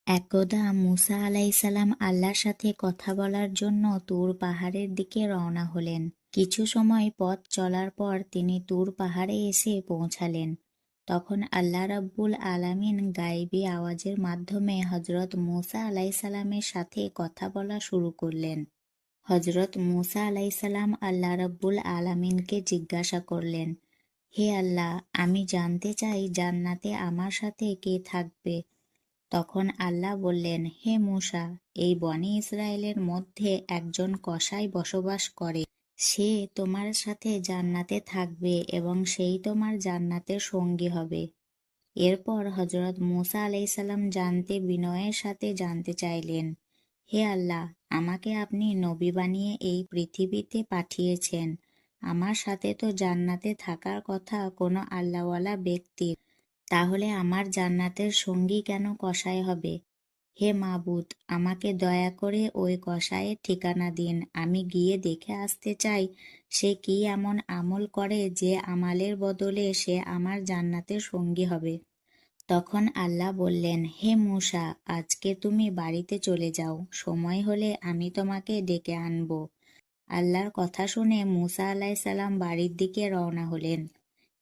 একদা মুসা আলাইসাল্লাম আল্লাহর সাথে কথা বলার জন্য তুর পাহাড়ের দিকে রওনা হলেন। কিছু সময় পথ চলার পর তিনি তুর পাহাড়ে এসে পৌঁছালেন। তখন আল্লাহ রাব্বুল আলামিন গায়েবী আওয়াজের মাধ্যমে হযরত মুসা আলাইসাল্লামের সাথে কথা বলা শুরু করলেন। হযরত মুসা আলাইসাল্লাম আল্লাহ রাব্বুল আলামিনকে জিজ্ঞাসা করলেন, হে আল্লাহ, আমি জানতে চাই জান্নাতে আমার সাথে কে থাকবে। তখন আল্লাহ বললেন, হে মূসা, এই বনী ইসরায়েলের মধ্যে একজন কসাই বসবাস করে। সে তোমার সাথে জান্নাতে থাকবে এবং সেই তোমার জান্নাতের সঙ্গী হবে। এরপর হযরত মূসা আলাইসাল্লাম বিনয়ের সাথে জানতে চাইলেন, হে আল্লাহ, আমাকে আপনি নবী বানিয়ে এই পৃথিবীতে পাঠিয়েছেন। আমার সাথে তো জান্নাতে থাকার কথা কোনো আল্লাহওয়ালা ব্যক্তির। তাহলে আমার জান্নাতের সঙ্গী কেন কসাই হবে? হে মাবুদ, আমাকে দয়া করে ওই কসাইয়ের ঠিকানা দিন। আমি গিয়ে দেখে আসতে চাই সে কি এমন আমল করে যে আমালের বদলে সে আমার জান্নাতের সঙ্গী হবে। তখন আল্লাহ বললেন, হে মূসা, আজকে তুমি বাড়িতে চলে যাও। সময় হলে আমি তোমাকে ডেকে আনব। আল্লাহর কথা শুনে মূসা আলাইসাল্লাম বাড়ির দিকে রওনা হলেন।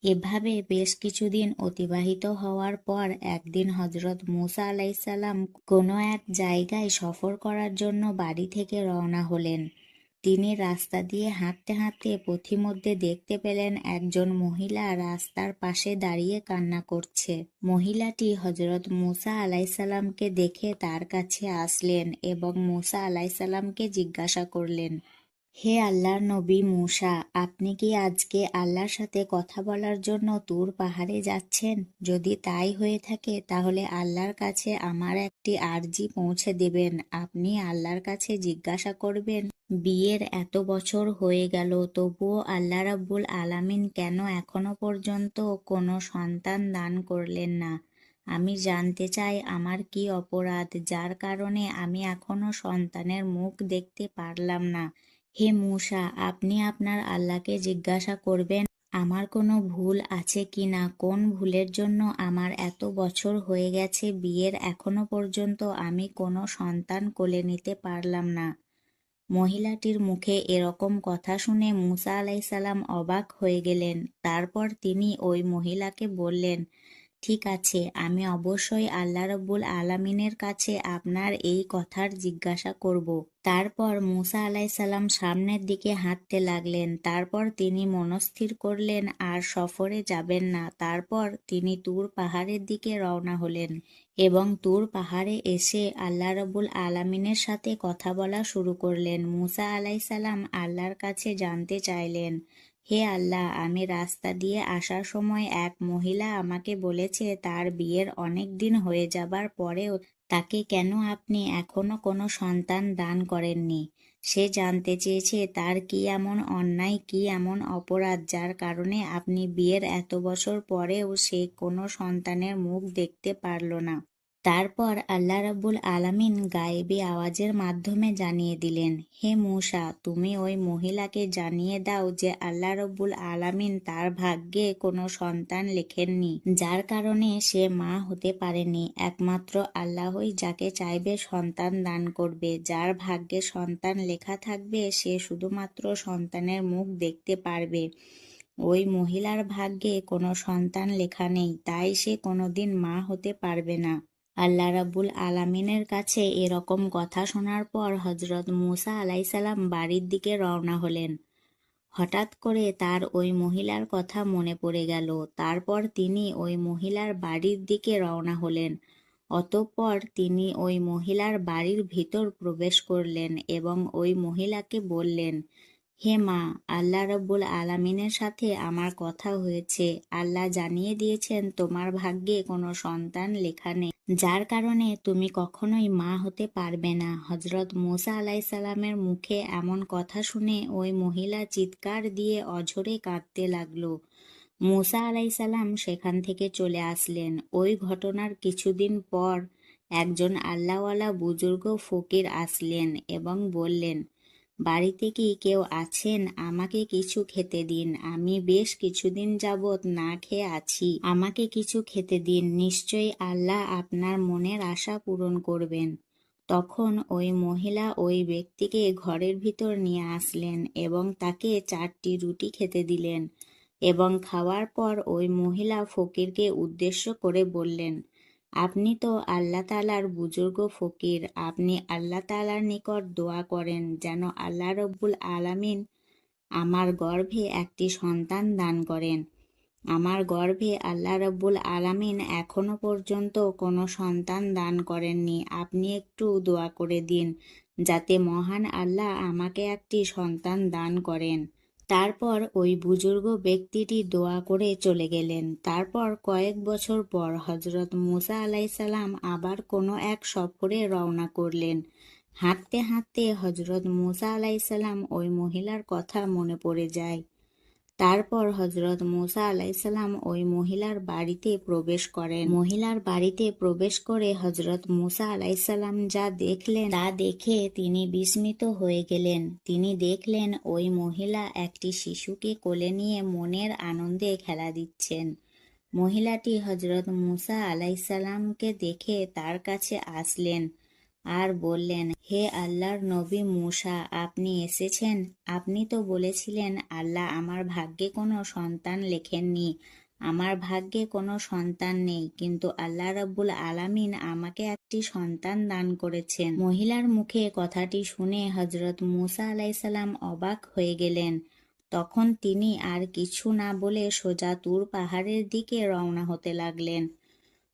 এভাবে বেশ কিছুদিন অতিবাহিত হওয়ার পর একদিন হযরত মূসা আলাইসাল্লাম কোনো এক জায়গায় সফর করার জন্য বাড়ি থেকে রওনা হলেন। তিনি রাস্তা দিয়ে হাঁটতে হাঁটতে পথিমধ্যে দেখতে পেলেন একজন মহিলা রাস্তার পাশে দাঁড়িয়ে কান্না করছে। মহিলাটি হযরত মূসা আলাইসাল্লামকে দেখে তার কাছে আসলেন এবং মূসা আলাইসাল্লামকে জিজ্ঞাসা করলেন, হে আল্লাহর নবী মূসা, আপনি কি আজকে আল্লাহর সাথে কথা বলার জন্য তুর পাহাড়ে যাচ্ছেন? যদি তাই হয়ে থাকে তাহলে আল্লাহর কাছে আমার একটি আর্জি পৌঁছে দেবেন। আপনি আল্লাহর কাছে জিজ্ঞাসা করবেন, বিয়ের এত বছর হয়ে গেল তবুও আল্লাহ রাব্বুল আলামিন কেন এখনো পর্যন্ত কোনো সন্তান দান করলেন না। আমি জানতে চাই আমার কি অপরাধ যার কারণে আমি এখনো সন্তানের মুখ দেখতে পারলাম না। হে মূসা, আপনি আপনার আল্লাহকে জিজ্ঞাসা করবেন আমার কোনো ভুল আছে কিনা, কোন ভুলের জন্য আমার এত বছর হয়ে গেছে বিয়ের এখনো পর্যন্ত আমি কোনো সন্তান কোলে নিতে পারলাম না। মহিলাটির মুখে এরকম কথা শুনে মূসা আলাইসাল্লাম অবাক হয়ে গেলেন। তারপর তিনি ওই মহিলাকে বললেন, ঠিক আছে, আমি অবশ্যই আল্লাহ রাব্বুল আলামিনের কাছে আপনার এই কথার জিজ্ঞাসা করব। তারপর মূসা আলাইসাল্লাম সামনের দিকে হাঁটতে লাগলেন। তারপর তিনি মনস্থির করলেন আর সফরে যাবেন না। তারপর তিনি তুর পাহাড়ের দিকে রওনা হলেন এবং তুর পাহাড়ে এসে আল্লাহ রাব্বুল আলামিনের সাথে কথা বলা শুরু করলেন। মূসা আলাইসাল্লাম আল্লাহর কাছে জানতে চাইলেন, হে আল্লাহ, আমি রাস্তা দিয়ে আসার সময় এক মহিলা আমাকে বলেছে তার বিয়ের অনেক দিন হয়ে যাবার পরেও তাকে কেন আপনি এখনো কোনো সন্তান দান করেননি। সে জানতে চেয়েছে তার কি এমন অন্যায়, কি এমন অপরাধ যার কারণে আপনি বিয়ের এত বছর পরেও সে কোনো সন্তানের মুখ দেখতে পারল না। তারপর আল্লাহ রাব্বুল আলামিন গায়েবী আওয়াজের মাধ্যমে জানিয়ে দিলেন, হে মূসা, তুমি ওই মহিলাকে জানিয়ে দাও যে আল্লাহ রাব্বুল আলামিন তার ভাগ্যে কোনো সন্তান লেখেননি, যার কারণে সে মা হতে পারেনি। একমাত্র আল্লাহই যাকে চাইবে সন্তান দান করবে। যার ভাগ্যে সন্তান লেখা থাকবে সে শুধুমাত্র সন্তানের মুখ দেখতে পারবে। ওই মহিলার ভাগ্যে কোনো সন্তান লেখা নেই, তাই সে কোনোদিন মা হতে পারবে না। আল্লাহ রাব্বুল আলামিনের কাছে এরকম কথা শোনার পর হযরত মূসা আলাইসাল্লাম বাড়ির দিকে রওনা হলেন। হঠাৎ করে তার ওই মহিলার কথা মনে পড়ে গেল। তারপর তিনি ওই মহিলার বাড়ির দিকে রওনা হলেন। অতঃপর তিনি ওই মহিলার বাড়ির ভিতর প্রবেশ করলেন এবং ওই মহিলাকে বললেন, হে মা, আল্লাহ রাব্বুল আলামিনের সাথে আমার কথা হয়েছে। আল্লাহ জানিয়ে দিয়েছেন তোমার ভাগ্যে কোনো সন্তান লেখা নেই, যার কারণে তুমি কখনোই মা হতে পারবে না। হযরত মূসা আলাইসাল্লামের মুখে এমন কথা শুনে ওই মহিলা চিৎকার দিয়ে অঝরে কাঁদতে লাগলো। মূসা আলাইসাল্লাম সেখান থেকে চলে আসলেন। ওই ঘটনার কিছুদিন পর একজন আল্লাহওয়ালা বুজুর্গ ফকির আসলেন এবং বললেন, বাড়িতে কি কেউ আছেন? আমাকে কিছু খেতে দিন, আমি বেশ কিছুদিন যাবৎ না খেয়ে আছি, আমাকে কিছু খেতে দিন, নিশ্চয়ই আল্লাহ আপনার মনের আশা পূরণ করবেন। তখন ওই মহিলা ওই ব্যক্তিকে ঘরের ভিতর নিয়ে আসলেন এবং তাকে 4টি রুটি খেতে দিলেন এবং খাওয়ার পর ওই মহিলা ফকিরকে উদ্দেশ্য করে বললেন, আপনি তো আল্লাহ তাআলার বুজুর্গ ফকির, আপনি আল্লাহ তাআলার নিকট দোয়া করেন যেন আল্লাহ রব্বুল আলামিন আমার গর্ভে একটি সন্তান দান করেন। আমার গর্ভে আল্লাহ রব্বুল আলামিন এখনো পর্যন্ত কোনো সন্তান দান করেননি, আপনি একটু দোয়া করে দিন যাতে মহান আল্লাহ আমাকে একটি সন্তান দান করেন। তারপর ওই বুজুর্গ ব্যক্তিটি দোয়া করে চলে গেলেন। তারপর কয়েক বছর পর হযরত মুসা আলাইসাল্লাম আবার কোনো এক সফরে রওনা করলেন। হাঁটতে হাঁটতে হযরত মুসা আলাইসাল্লাম ওই মহিলার কথা মনে পড়ে যায়। তারপর হযরত মুসা আলাইসাল্লাম ওই মহিলার বাড়িতে প্রবেশ করেন। মহিলার বাড়িতে প্রবেশ করে হযরত মুসা আলাইসাল্লাম যা দেখলেন তা দেখে তিনি বিস্মিত হয়ে গেলেন। তিনি দেখলেন ওই মহিলা একটি শিশুকে কোলে নিয়ে মনের আনন্দে খেলা দিচ্ছেন। মহিলাটি হযরত মুসা আলাইসাল্লামকে দেখে তার কাছে আসলেন আর বললেন, হে আল্লাহর নবী মুসা, আপনি এসেছেন? আপনি তো বলেছিলেন আল্লাহ আমার ভাগ্যে কোনো সন্তান লেখেননি, আমার ভাগ্যে কোনো সন্তান নেই, কিন্তু আল্লাহ রাব্বুল আলামিন আমাকে একটি সন্তান দান করেছেন। মহিলার মুখে কথাটি শুনে হযরত মুসা আলাইসাল্লাম অবাক হয়ে গেলেন। তখন তিনি আর কিছু না বলে সোজা তুর পাহাড়ের দিকে রওনা হতে লাগলেন।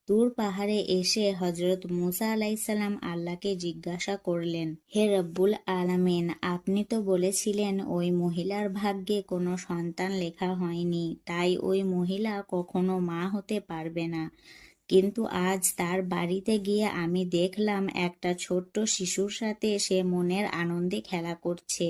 তুর পাহাড়ে এসে হযরত মুসা আলাইসাল্লাম আল্লাহকে জিজ্ঞাসা করলেন, হে রব্বুল আলামিন, আপনি তো বলেছিলেন ওই মহিলার ভাগ্যে কোনো সন্তান লেখা হয়নি, তাই ওই মহিলা কখনো মা হতে পারবে না। কিন্তু আজ তার বাড়িতে গিয়ে আমি দেখলাম একটা ছোট্ট শিশুর সাথে সে মনের আনন্দে খেলা করছে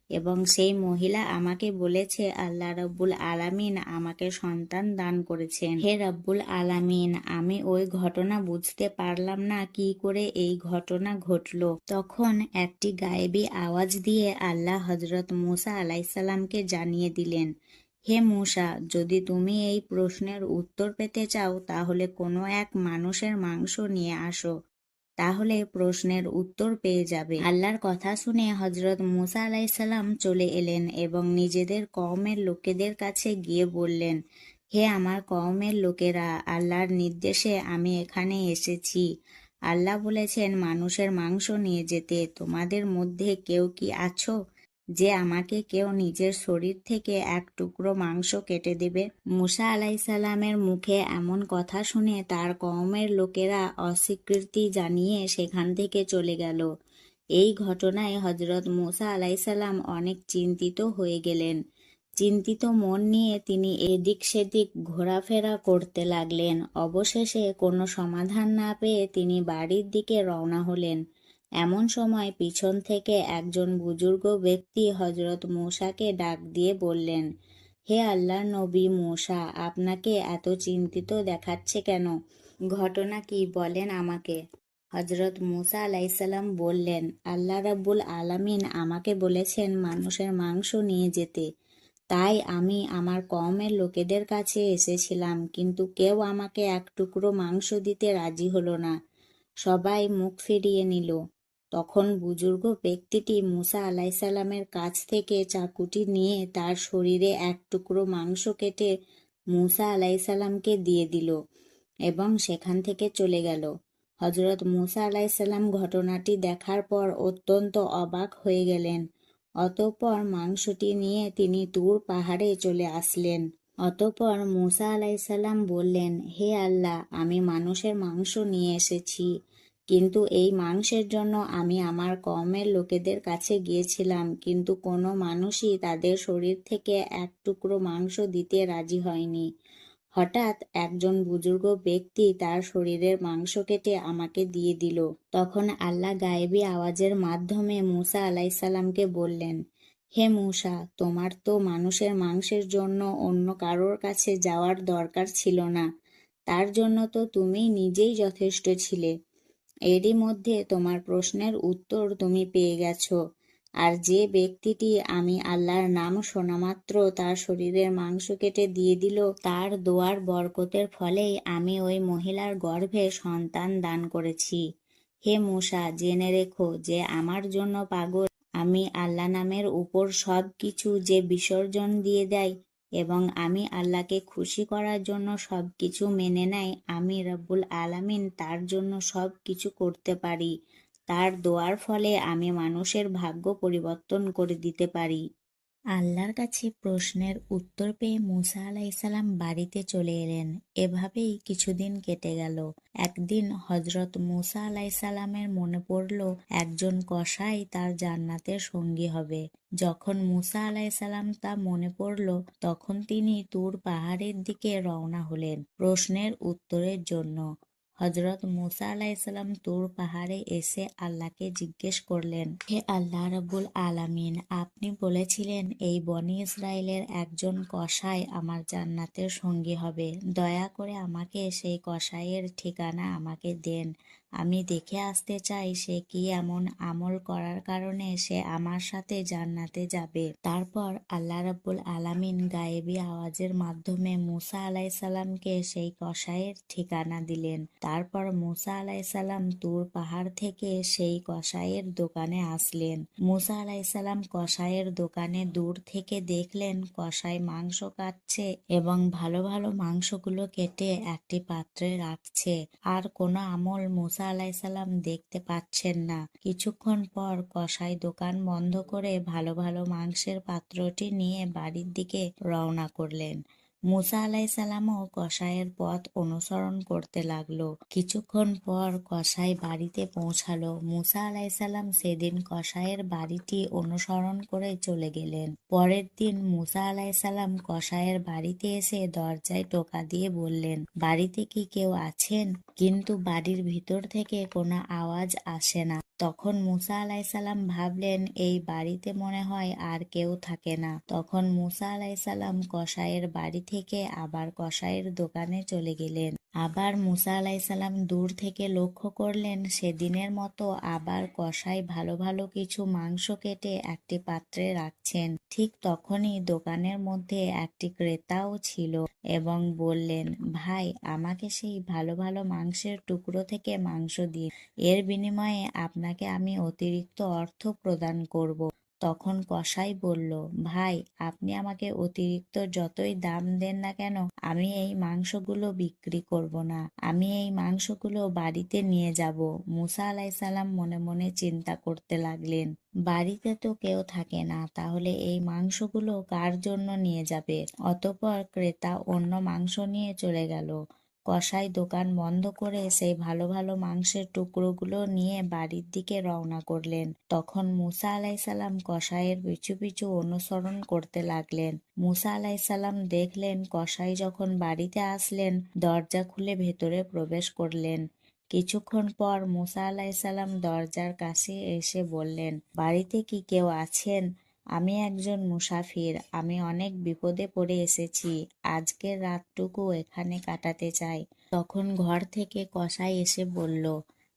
এবং সেই মহিলা আমাকে বলেছে আল্লাহ রব্বুল আলামিন আমাকে সন্তান দান করেছেন। হে রব্বুল আলামিন, আমি ওই ঘটনা বুঝতে পারলাম না কি করে এই ঘটনা ঘটলো। তখন একটি গায়েবী আওয়াজ দিয়ে আল্লাহ হযরত মুসা আলাইসাল্লামকে জানিয়ে দিলেন, হে মুসা, যদি তুমি এই প্রশ্নের উত্তর পেতে চাও তাহলে কোনো এক মানুষের মাংস নিয়ে আসো, তাহলে প্রশ্নের উত্তর পেয়ে যাবে। আল্লাহর কথা শুনে হযরত মুসা আলাইসাল্লাম চলে এলেন এবং নিজেদের কওমের লোকেদের কাছে গিয়ে বললেন, হে আমার কওমের লোকেরা, আল্লাহর নির্দেশে আমি এখানে এসেছি। আল্লাহ বলেছেন মানুষের মাংস নিয়ে যেতে। তোমাদের মধ্যে কেউ কি আছো যে আমাকে কেউ নিজের শরীর থেকে এক টুকরো মাংস কেটে দেবে? মুসা আলাইসাল্লামের মুখে এমন কথা শুনে তার কওমের লোকেরা অস্বীকৃতি জানিয়ে সেখান থেকে চলে গেল। এই ঘটনায় হযরত মুসা আলাইসাল্লাম অনেক চিন্তিত হয়ে গেলেন। চিন্তিত মন নিয়ে তিনি এদিক সেদিক ঘোরাফেরা করতে লাগলেন। অবশেষে কোনো সমাধান না পেয়ে তিনি বাড়ির দিকে রওনা হলেন। এমন সময় পিছন থেকে একজন বুজুর্গ ব্যক্তি হযরত মুসাকে ডাক দিয়ে বললেন, হে আল্লাহর নবী মুসা, আপনাকে এত চিন্তিত দেখাচ্ছে কেন? ঘটনা কি বলেন আমাকে। হযরত মুসা আলাইসাল্লাম বললেন, আল্লাহ রাব্বুল আলামিন আমাকে বলেছেন মানুষের মাংস নিয়ে যেতে, তাই আমি আমার কওমের লোকেদের কাছে এসেছিলাম, কিন্তু কেউ আমাকে এক টুকরো মাংস দিতে রাজি হলো না, সবাই মুখ ফিরিয়ে নিল। তখন বুজুর্গ ব্যক্তিটি মুসা আলাইসাল্লামের কাছ থেকে চাকুটি নিয়ে তার শরীরে এক টুকরো মাংস কেটে মুসা আলাইসাল্লামকে দিয়ে দিল এবং সেখান থেকে চলে গেল। হযরত মুসা আলাইসাল্লাম ঘটনাটি দেখার পর অত্যন্ত অবাক হয়ে গেলেন। অতঃপর মাংসটি নিয়ে তিনি তুর পাহাড়ে চলে আসলেন। অতঃপর মুসা আলাইসাল্লাম বললেন, হে আল্লাহ, আমি মানুষের মাংস নিয়ে এসেছি, কিন্তু এই মাংসের জন্য আমি আমার কওমের লোকেদের কাছে গিয়েছিলাম, কিন্তু কোনো মানুষই তাদের শরীর থেকে এক টুকরো মাংস দিতে রাজি হয়নি। হঠাৎ একজন বুজুর্গ ব্যক্তি তার শরীরের মাংস কেটে আমাকে দিয়ে দিল। তখন আল্লাহ গায়েবী আওয়াজের মাধ্যমে মুসা আলাইসাল্লামকে বললেন, হে মুসা, তোমার তো মানুষের মাংসের জন্য অন্য কারোর কাছে যাওয়ার দরকার ছিল না, তার জন্য তো তুমি নিজেই যথেষ্ট ছিলে। এরই মধ্যে তোমার প্রশ্নের উত্তর তুমি পেয়ে গেছো। আর যে ব্যক্তিটি আমি আল্লাহর নাম শোনামাত্র তার শরীরের মাংস কেটে দিয়ে দিল, তার দোয়ার বরকতের ফলেই আমি ওই মহিলার গর্ভে সন্তান দান করেছি। হে মূসা, জেনে রেখো যে আমার জন্য পাগল আমি আল্লাহ নামের উপর সব কিছু যে বিসর্জন দিয়ে দেয় এবং আমি আল্লাহকে খুশি করার জন্য সব কিছু মেনে নেয়, আমি রব্বুল আলামিন তার জন্য সব কিছু করতে পারি। তার দোয়ার ফলে আমি মানুষের ভাগ্য পরিবর্তন করে দিতে পারি। আল্লাহর কাছে প্রশ্নের উত্তর পেয়ে মুসা আলাইসাল্লাম বাড়িতে চলে এলেন। এভাবেই কিছুদিন কেটে গেল। একদিন হজরত মুসা আলাইসাল্লামের মনে পড়ল একজন কসাই তার জান্নাতের সঙ্গী হবে। যখন মুসা আলাইসাল্লাম তা মনে পড়ল, তখন তিনি তুর পাহাড়ের দিকে রওনা হলেন প্রশ্নের উত্তরের জন্য। হজরত মুসা আলাইসাল্লাম তুর পাহাড়ে এসে আল্লাহকে জিজ্ঞেস করলেন, হে আল্লাহ রাব্বুল আলামিন, আপনি বলেছিলেন এই বনি ইসরায়েলের একজন কসাই আমার জান্নাতের সঙ্গী হবে। দয়া করে আমাকে সেই কসাইয়ের ঠিকানা আমাকে দেন। আমি দেখে আসতে চাই সে কি এমন আমল করার কারণে সে আমার সাথে জান্নাতে যাবে। তারপর আল্লাহ রাব্বুল আলামিন গায়েবী আওয়াজের মাধ্যমে মুসা আলাইসাল্লামকে সেই কসাইয়ের ঠিকানা দিলেন। তারপর মুসা আলাইসাল্লাম তুর পাহাড় থেকে সেই কসাইয়ের দোকানে আসলেন। মুসা আলাইসাল্লাম কসাইয়ের দোকানে দূর থেকে দেখলেন কসাই মাংস কাটছে এবং ভালো ভালো মাংসগুলো কেটে একটি পাত্রে রাখছে। আর কোনো আমল মুসা আলাইসাল্লাম দেখতে পাচ্ছেন না। কিছুক্ষণ পর কসাই দোকান বন্ধ করে ভালো ভালো মাংসের পাত্রটি নিয়ে বাড়ির দিকে রওনা করলেন। মুসা আলাইসাল্লামও কসাইয়ের পথ অনুসরণ করতে লাগলো। কিছুক্ষণ পর কসাই বাড়িতে পৌঁছালো। মুসা আলাইসাল্লাম সেদিন কসাইয়ের বাড়িটি অনুসরণ করে চলে গেলেন। পরের দিন মুসা আলাইসাল্লাম কসাইয়ের বাড়িতে এসে দরজায় টোকা দিয়ে বললেন, বাড়িতে কি কেউ আছেন? কিন্তু বাড়ির ভিতর থেকে কোনো আওয়াজ আসে না। তখন মুসা আলাইসাল্লাম ভাবলেন এই বাড়িতে মনে হয় আর কেউ থাকে না। তখন মুসা আলাইসাল্লাম কসাইয়ের বাড়ি থেকে আবার কসাইয়ের দোকানে চলে গেলেন। আবার মুসা আলাইসাল্লাম দূর থেকে লক্ষ্য করলেন সেদিনের মতো আবার কসাই ভালো ভালো কিছু মাংস কেটে একটি পাত্রে রাখছেন। ঠিক তখনই দোকানের মধ্যে একটি ক্রেতাও ছিল এবং বললেন, ভাই, আমাকে সেই ভালো ভালো মাংসের টুকরো থেকে মাংস দিন। এর বিনিময়ে আপনাকে আমি অতিরিক্ত অর্থ প্রদান করব। তখন কসাই বলল, ভাই, আপনি আমাকে অতিরিক্ত যতই দাম দেন না কেন, আমি এই মাংসগুলো বিক্রি করব না। আমি এই মাংসগুলো বাড়িতে নিয়ে যাব। মুসা আলাইসাল্লাম মনে মনে চিন্তা করতে লাগলেন, বাড়িতে তো কেউ থাকে না, তাহলে এই মাংসগুলো কার জন্য নিয়ে যাবে? অতঃপর ক্রেতা অন্য মাংস নিয়ে চলে গেল। কসাই দোকান বন্ধ করে সেই ভালো ভালো মাংসের টুকরোগুলো নিয়ে বাড়ির দিকে রওনা করলেন। তখন মুসা আলাইসাল্লাম কসাইয়ের পিছু পিছু অনুসরণ করতে লাগলেন। মুসা আলাইসাল্লাম দেখলেন কসাই যখন বাড়িতে আসলেন, দরজা খুলে ভেতরে প্রবেশ করলেন। কিছুক্ষণ পর মুসা আলাইসাল্লাম দরজার কাছে এসে বললেন, বাড়িতে কি কেউ আছেন? আমি একজন মুসাফির। আমি অনেক বিপদে পড়ে এসেছি। আজকের রাতটুকু এখানে কাটাতে চাই। তখন ঘর থেকে কসাই এসে বলল,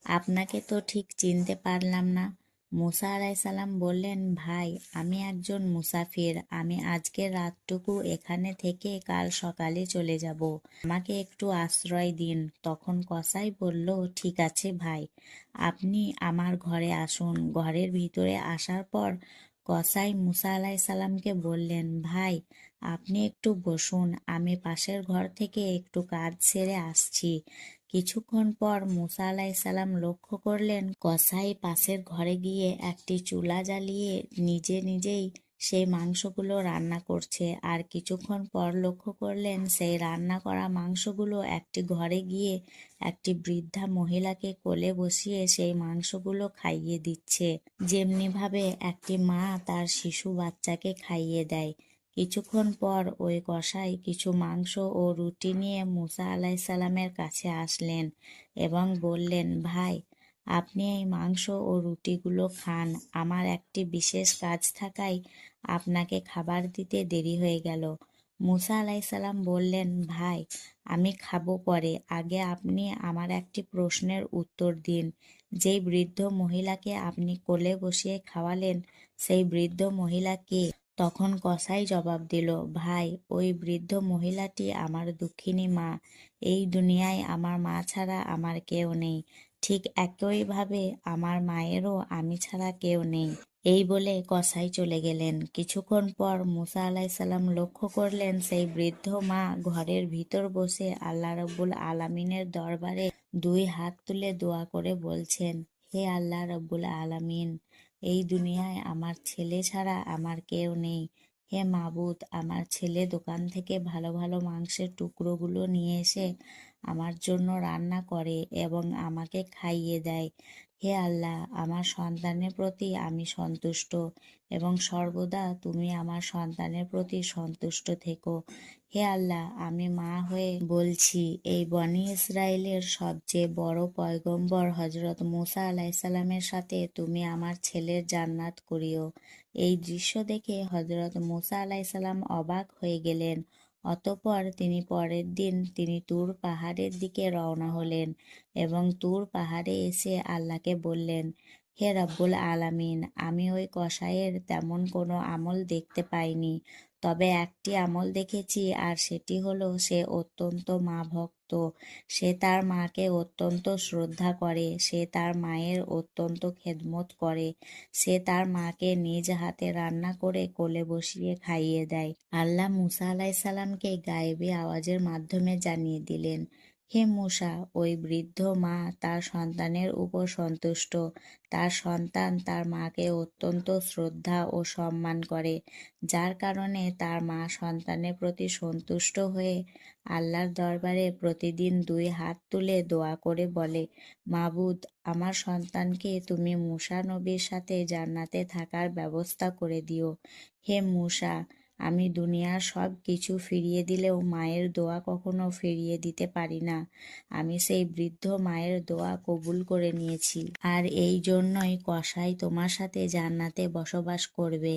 আপনাকে তো ঠিক চিনতে পারলাম না। মুসা আলাইসাল্লাম বললেন, ভাই, আমি একজন মুসাফির। আমি আজকের রাতটুকু এখানে থেকে কাল সকালে চলে যাব। আমাকে একটু আশ্রয় দিন। তখন কসাই বলল, ঠিক আছে ভাই, আপনি আমার ঘরে আসুন। ঘরের ভিতরে আসার পর কসাই মুসা আলাইসাল্লামকে বললেন, ভাই, আপনি একটু বসুন, আমি পাশের ঘর থেকে একটু কাজ সেরে আসছি। কিছুক্ষণ পর মুসা আলাইসাল্লাম লক্ষ্য করলেন কসাই পাশের ঘরে গিয়ে একটি চুলা জ্বালিয়ে নিজে নিজেই সেই মাংসগুলো রান্না করছে। আর কিছুক্ষণ পর লক্ষ্য করলেন সেই রান্না করা মাংসগুলো একটি ঘরে গিয়ে একটি বৃদ্ধা মহিলাকে কোলে বসিয়ে সেই মাংসগুলো খাইয়ে দিচ্ছে, যেমনি ভাবে একটি মা তার শিশু বাচ্চাকে খাইয়ে দেয়। কিছুক্ষণ পর ওই কসাই কিছু মাংস ও রুটি নিয়ে মুসা আলাইসাল্লামের কাছে আসলেন এবং বললেন, ভাই, আপনি এই মাংস ও রুটিগুলো খান। আমার একটি বিশেষ কাজ থাকায় আপনাকে খাবার দিতে দেরি হয়ে গেল। মুসা আলাইসাল্লাম বললেন, ভাই, আমি খাবো পরে, আগে আপনি আমার একটি প্রশ্নের উত্তর দিন। যেই বৃদ্ধ মহিলাকে আপনি কোলে বসিয়ে খাওয়ালেন সেই বৃদ্ধ মহিলা কে? তখন কসাই জবাব দিল, ভাই, ওই বৃদ্ধ মহিলাটি আমার দুঃখিনী মা। এই দুনিয়ায় আমার মা ছাড়া আমার কেউ নেই। ঠিক একইভাবে আমার মায়েরও আমি ছাড়া কেউ নেই। এই বলে কসাই চলে গেলেন। কিছুক্ষণ পর মুসা আলাইসাল্লাম লক্ষ্য করলেন সেই বৃদ্ধ মা ঘরের ভিতর বসে আল্লাহ রব্বুল আলামিনের দরবারে দুই হাত তুলে দোয়া করে বলছেন, হে আল্লাহ রব্বুল আলামিন, এই দুনিয়ায় আমার ছেলে ছাড়া আমার কেউ নেই। হে মাবুদ, আমার ছেলে দোকান থেকে ভালো ভালো মাংসের টুকরোগুলো নিয়ে এসে আমার জন্য রান্না করে এবং আমাকে খাইয়ে দেয়। হে আল্লাহ, আমার সন্তানের প্রতি আমি সন্তুষ্ট এবং সর্বদা তুমি আমার সন্তানের প্রতি সন্তুষ্ট থেকো। হে আল্লাহ, আমি মা হয়ে বলছি, এই বনি ইসরায়েলের সবচেয়ে বড় পয়গম্বর হজরত মুসা আলাইসাল্লামের সাথে তুমি আমার ছেলের জান্নাত করিও। এই দৃশ্য দেখে হজরত মুসা আলাইসাল্লাম অবাক হয়ে গেলেন। অতঃপর তিনি পরের দিন তিনি তুর পাহাড়ের দিকে রওনা হলেন এবং তুর পাহাড়ে এসে আল্লাহকে বললেন, হে রব্বুল আলামিন, আমি ওই কসাইয়ের তেমন কোনো আমল দেখতে পাইনি, তবে একটি আমল দেখেছি, আর সেটি হলো সে অত্যন্ত মা ভক্ত। সে তার মাকে অত্যন্ত শ্রদ্ধা করে, সে তার মায়ের অত্যন্ত খেদমত করে, সে তার মাকে নিজ হাতে রান্না করে কোলে বসিয়ে খাইয়ে দেয়। আল্লাহ মুসা আলাইসাল্লামকে গায়েবী আওয়াজের মাধ্যমে জানিয়ে দিলেন, হে মুসা, ওই বৃদ্ধ মা তার সন্তানের উপর সন্তুষ্ট। তার সন্তান তার মাকে অত্যন্ত শ্রদ্ধা ও সম্মান করে, যার কারণে তার মা সন্তানের প্রতি সন্তুষ্ট হয়ে আল্লাহর দরবারে প্রতিদিন দুই হাত তুলে দোয়া করে বলে, মাবুদ, আমার সন্তানকে তুমি মুসা নবীর সাথে জান্নাতে থাকার ব্যবস্থা করে দিও। হে মুসা, আমি দুনিয়ার সব কিছু ফিরিয়ে দিলেও মায়ের দোয়া কখনো ফিরিয়ে দিতে পারি না। আমি সেই বৃদ্ধ মায়ের দোয়া কবুল করে নিয়েছি, আর এই জন্যই কসাই তোমার সাথে জান্নাতে বসবাস করবে।